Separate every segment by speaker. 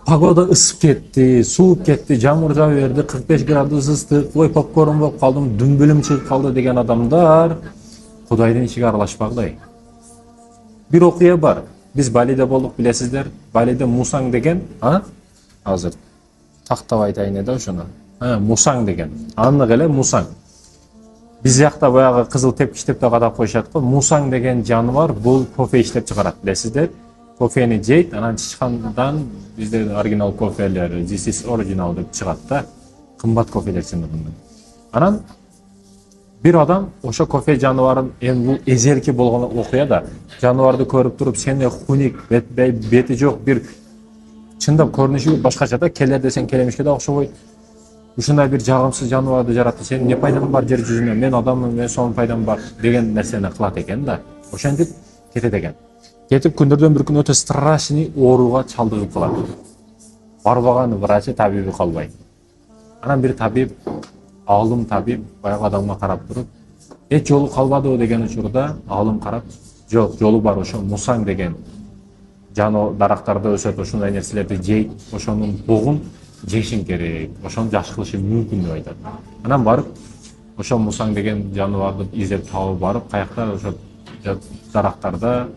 Speaker 1: Погода ысып кетти, сууп кетти, жамгыр жаа берди, 45 градус ыстык, ой попкорн болуп калдым, дүмбүлүм чыгып калды деген адамдар Кудайдын ишиге аралашпагыдай. Бир окуя бар. Биз Балиде болдук, билесиздер. Балиде Мусаң деген, азыр тактап айтайын да ошону. Мусаң деген. Аннык эле Мусаң. Биз жакта баягы кызыл тепкичтеп да кадап коюшат го. Мусаң деген жаныбар бул кофе иштеп чыгарат, билесиздер. Кофени жейт, анан чычкандан бизде оригинал кофелер, this is original деп чыгат да. Кымбат кофелер чындыгында. Анан бир адам ошо кофе жаныбарын, эми бул эзелки болгон окуя да, жаныбарды көрүп туруп, сени хуник, бети жок бир чындап көрүнүшү башкача да, келер десең келемишке да окшобойт. Ушундай бир жагымсыз жаныбарды жаратты. Сен эмне пайдаң бар жер жүзүнө? Мен адаммын, мен сонун пайдам бар деген нерсени кылат экен да. Ошентип кетет экен. Кетип күндөрдөн бир күн өтө страшный ооруга чалдыгып калат. Барбаган врачы, табиби калбай. Анан бир табиб, алым табиб баягы адамга карап туруп, эч жолу калбадыбы деген учурда алым карап, жок, жолу бар, ошо Мусаң деген дарактарды өсөт, ошондой нерселерди жейт, ошонун бугун жешиң керек, ошону жакшы кылышы мүмкүн деп айтат. Анан барып, ошо Мусаң деген жаныбарды издеп табып барып, каякта ошо дарактарда,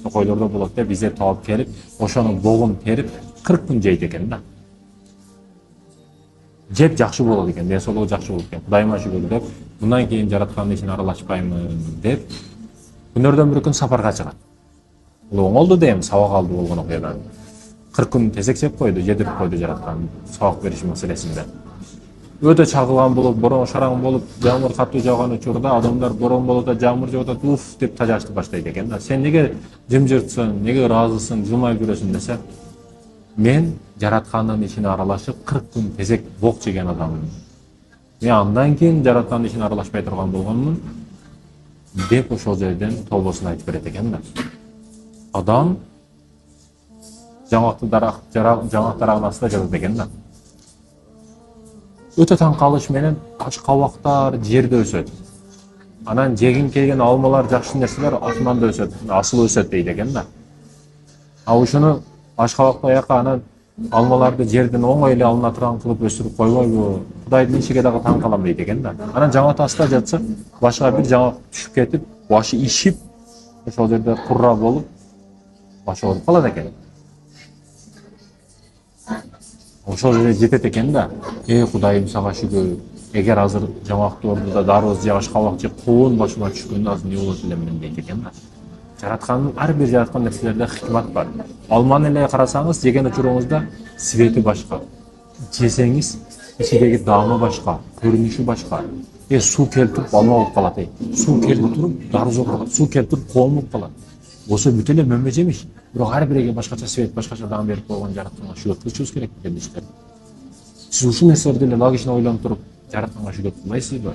Speaker 1: токойлордо болот деп издеп табып келип, ошонун бугун терип 40 күн жейт экен да. Жеп жакшы болот экен, ден соолугу жакшы болот экен. Кудайыма шүгүр деп, мындан кийин жараткандын ишине аралашпаймын деп, күндөрдөн бир күн сапарга чыгат. Бул оңолду дейм, сабак алды болгон окуядан. 40 күн тезек жеп койду, жедирип койду жараткан сабак бериш маселесинде. Өтө чагылган болуп, борон шараң болуп, жамгыр катуу жауган учурда адамдар борон болот да, жамгыр жаап атат, уф деп тажашты баштайт экен да. Сен неге жымжыртсың, неге ыраазысың, жылмай жүрөсүң десе, мен жараткандын ишине аралашып 40 күн тезек бок жеген адаммын. Мен андан кийин жараткандын ишине аралашпай турган болгонмун деп ошол жерден тобосун айтып берет экен да. Адам жаңактын дарагын астында жатат экен да. Өтө таң калыш менен аш кабактар жерде өсөт. Анан жегин келген алмалар, жакшы нерселер асманда өсөт, асыл өсөт дейт экен да. Ушуну аш кабакты аяка анан алмаларды жерден оңой эле алына турган кылып өстүрүп койбойбу? Кудайдын ишиге дагы таң калам дейт экен да. Анан жаңак таста жатса, башка бир жаңак түшүп кетип, башы ишип, ошол жерде курра болуп, башы ооруп калат экен. Ошол жерде жетет экен да. Кудайым сага шүгүр. Эгер азыр жаңактын ордунда дароз же аш кабак же коон башыма түшкөндө азыр эмне болот эле менен дейт экен да. Жараткандын ар бир жараткан нерселерде хикмат бар. Алманы эле карасаңыз, жеген учуруңузда свети башка. Жесеңиз, ичидеги даамы башка, көрүнүшү башка. Суу келип туруп алма болуп калат. Суу келип туруп дароз болуп калат. Суу келип туруп коон болуп калат. Болсо бүт эле мөмө жемиш. Бирок ар бириге башкача свет, башкача даам берип койгон жаратканга шүгүр кылышыбыз керек деген иштер. Сиз ушул нерселерди эле логично ойлонуп туруп жаратканга шүгүр кылбайсызбы?